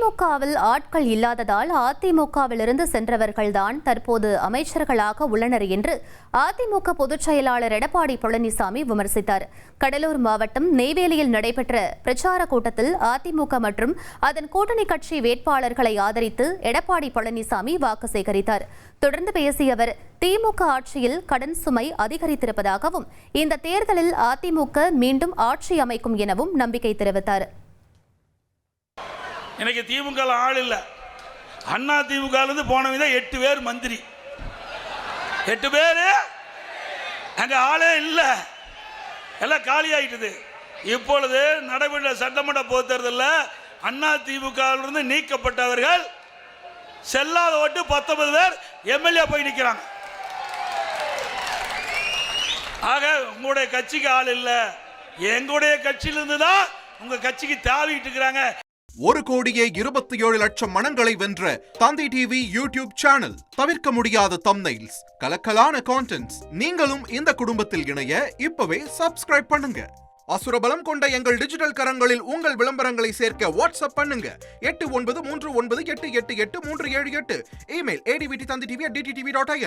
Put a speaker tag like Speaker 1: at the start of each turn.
Speaker 1: திமுகவில் ஆட்கள் இல்லாததால் அதிமுகவிலிருந்து சென்றவர்கள்தான் தற்போது அமைச்சர்களாக உள்ளனர் என்று அதிமுக பொதுச் செயலாளர் எடப்பாடி பழனிசாமி விமர்சித்தார். கடலூர் மாவட்டம் நெய்வேலியில் நடைபெற்ற பிரச்சார கூட்டத்தில் அதிமுக மற்றும் அதன் கூட்டணி கட்சி வேட்பாளர்களை ஆதரித்து எடப்பாடி பழனிசாமி வாக்கு சேகரித்தார். தொடர்ந்து பேசிய அவர், திமுக ஆட்சியில் கடன் சுமை அதிகரித்திருப்பதாகவும் இந்த தேர்தலில் அதிமுக மீண்டும் ஆட்சி அமைக்கும் எனவும் நம்பிக்கை தெரிவித்தார்.
Speaker 2: எனக்கு திமுக ஆள் இல்லை. அண்ணா திமுக போனவங்க 8 பேர் மந்திரி, 8 பேர் அங்க ஆளே இல்லை, எல்லாம் காலி ஆயிட்டது. இப்பொழுது நடைபெற்ற சட்டமன்ற பொதுத் தேர்தலில் அண்ணா திமுக நீக்கப்பட்டவர்கள் செல்லாத ஓட்டு 19 பேர் எம்எல்ஏ போய் நிற்கிறாங்க. ஆக உங்களுடைய கட்சிக்கு ஆள் இல்லை, எங்களுடைய கட்சியிலிருந்து தான் உங்க கட்சிக்கு தாவிட்டு இருக்கிறாங்க.
Speaker 3: 1,27,00,000 மனங்களை வென்ற தந்தி டிவி யூடியூப் சேனல். தவிர்க்க முடியாத தம்ப்நெயில்ஸ், கலக்கலான கான்டென்ட்ஸ். நீங்களும் இந்த குடும்பத்தில் இணைய இப்பவே சப்ஸ்கிரைப் பண்ணுங்க. அசுரபலம் கொண்ட எங்கள் டிஜிட்டல் கரங்களில் உங்கள் விளம்பரங்களை சேர்க்க வாட்ஸ்அப் பண்ணுங்க. 8939888378. Email advtthanditv@dttv.in.